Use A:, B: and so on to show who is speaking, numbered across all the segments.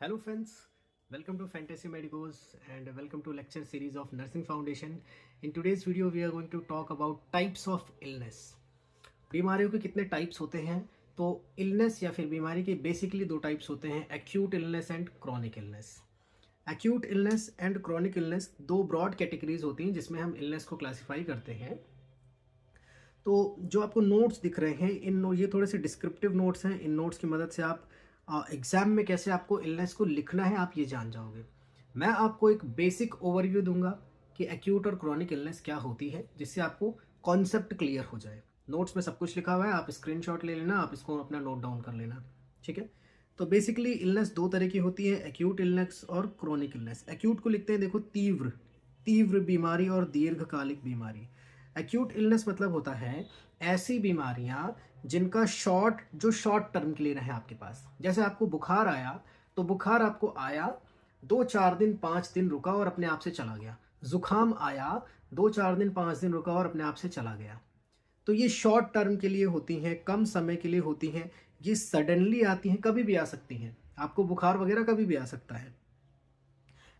A: Hello friends, welcome to Fantasy Medicos and welcome to lecture series of Nursing Foundation. In today's video we are going to talk about types of illness. बीमारियों के कितने types होते हैं? तो illness या फिर बीमारी के बेसिकली दो टाइप्स होते हैं, acute illness and chronic illness. Acute illness and chronic illness दो ब्रॉड कैटेगरीज होती हैं जिसमें हम इलनेस को क्लासीफाई करते हैं. तो जो आपको नोट्स दिख रहे हैं ये थोड़े से डिस्क्रिप्टिव नोट्स हैं. इन नोट्स की मदद से आप एग्जाम में कैसे आपको इलनेस को लिखना है आप ये जान जाओगे. मैं आपको एक बेसिक ओवरव्यू दूंगा कि एक्यूट और क्रॉनिक इलनेस क्या होती है, जिससे आपको कॉन्सेप्ट क्लियर हो जाए. नोट्स में सब कुछ लिखा हुआ है, आप स्क्रीनशॉट ले लेना, आप इसको अपना नोट डाउन कर लेना. ठीक है. तो बेसिकली इलनेस दो तरह की होती है, एक्यूट इलनेस और क्रॉनिक इलनेस. एक्यूट को लिखते हैं देखो तीव्र बीमारी और दीर्घकालिक बीमारी. एक्यूट इलनेस मतलब होता है ऐसी बीमारियां जिनका शॉर्ट टर्म के लिए रहे आपके पास. जैसे आपको बुखार आया तो बुखार आपको आया 2-4 दिन 5 दिन रुका और अपने आप से चला गया. जुकाम आया 2-4 दिन 5 दिन रुका और अपने आप से चला गया. तो ये शॉर्ट टर्म के लिए होती हैं, कम समय के लिए होती हैं. ये सडनली आती हैं, कभी भी आ सकती हैं. आपको बुखार वगैरह कभी भी आ सकता है.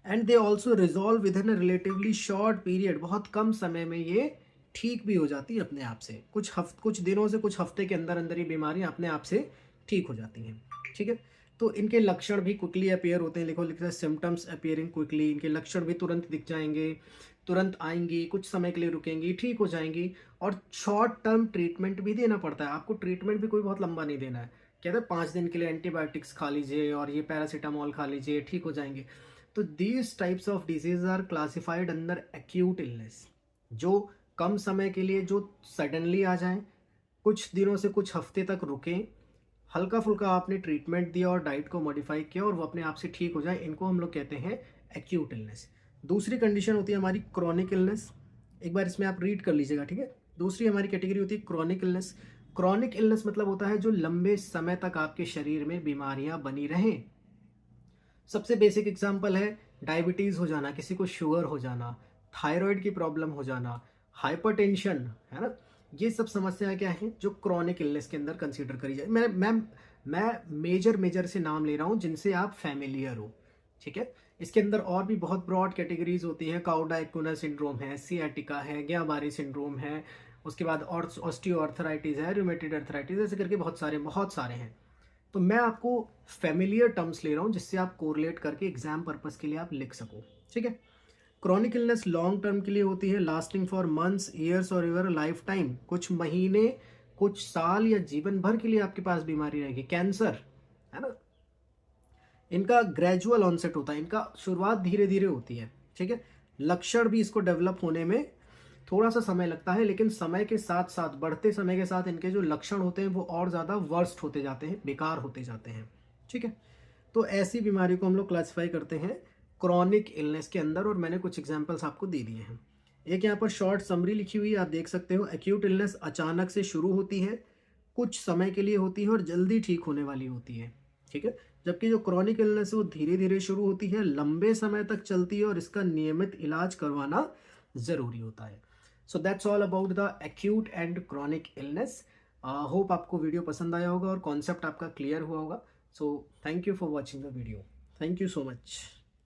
A: And they also resolve with in relatively short period. बहुत कम समय में ये ठीक भी हो जाती है अपने आप से. कुछ दिनों से कुछ हफ्ते के अंदर अंदर ये बीमारियां अपने आप से ठीक हो जाती हैं. ठीक है. तो इनके लक्षण भी क्विकली अपेयर होते हैं. लिखा है सिम्टम्स अपेयरिंग क्विकली. इनके लक्षण भी तुरंत दिख जाएंगे, तुरंत आएंगी, कुछ समय के लिए रुकेंगी, ठीक हो जाएंगी. और शॉर्ट टर्म ट्रीटमेंट भी देना पड़ता है. आपको ट्रीटमेंट भी कोई बहुत लंबा नहीं देना है. कहते हैं 5 दिन के लिए एंटीबायोटिक्स खा लीजिए और ये पैरासीटामोल खा लीजिए, ठीक हो जाएंगे. तो these types of disease are classified under acute illness, जो कम समय के लिए, जो सडनली आ जाएं, कुछ दिनों से कुछ हफ्ते तक रुकें, हल्का फुल्का आपने ट्रीटमेंट दिया और डाइट को मॉडिफाई किया और वो अपने आप से ठीक हो जाए, इनको हम लोग कहते हैं एक्यूट इलनेस. दूसरी कंडीशन होती है हमारी क्रॉनिक इलनेस. एक बार इसमें आप रीड कर लीजिएगा. ठीक है. दूसरी हमारी कैटेगरी होती है क्रॉनिक इलनेस. क्रॉनिक इलनेस मतलब होता है जो लंबे समय तक आपके शरीर में बीमारियां बनी रहें. सबसे बेसिक एग्जाम्पल है डायबिटीज हो जाना, किसी को शुगर हो जाना, थायराइड की प्रॉब्लम हो जाना, हाइपरटेंशन, है ना. ये सब समस्याएं क्या हैं जो क्रॉनिक इलनेस के अंदर कंसीडर करी जाए. मैं मेजर से नाम ले रहा हूं जिनसे आप फैमिलियर हो. ठीक है. इसके अंदर और भी बहुत ब्रॉड कैटेगरीज होती हैं. काउडाइकोनर सिंड्रोम है, सियाटिका है, ग्याबारी सिंड्रोम है, उसके बाद ऑस्टियोआर्थराइटिस है, रूमेटॉइड अर्थराइटिस, ऐसे करके बहुत सारे हैं. तो मैं आपको फैमिलियर टर्म्स ले रहा हूं जिससे आप कोरिलेट करके एग्जाम पर्पस के लिए आप लिख सको. ठीक है. क्रॉनिक इलनेस लॉन्ग टर्म के लिए होती है, लास्टिंग फॉर मंथ्स, ईयर्स और इवर लाइफ टाइम. कुछ महीने, कुछ साल या जीवन भर के लिए आपके पास बीमारी रहेगी. कैंसर, है ना, इनका ग्रेजुअल ऑनसेट होता है, इनका शुरुआत धीरे धीरे होती है. ठीक है. लक्षण भी इसको डेवलप होने में थोड़ा सा समय लगता है, लेकिन समय के साथ साथ, बढ़ते समय के साथ इनके जो लक्षण होते हैं वो और ज़्यादा वर्स्ट होते जाते हैं, बेकार होते जाते हैं. ठीक है. तो ऐसी बीमारी को हम लोग क्लासीफाई करते हैं क्रॉनिक इलनेस के अंदर, और मैंने कुछ एग्जांपल्स आपको दे दिए हैं. एक यहाँ पर शॉर्ट समरी लिखी हुई है, आप देख सकते हो. एक्यूट इलनेस अचानक से शुरू होती है, कुछ समय के लिए होती है और जल्दी ठीक होने वाली होती है. ठीक है. जबकि जो क्रॉनिक इलनेस है वो धीरे धीरे शुरू होती है, लंबे समय तक चलती है और इसका नियमित इलाज करवाना ज़रूरी होता है. So that's all about the acute and chronic illness. Hope आपको वीडियो पसंद आया होगा और कॉन्सेप्ट आपका क्लियर हुआ होगा. So thank you for watching the video. Thank you so much.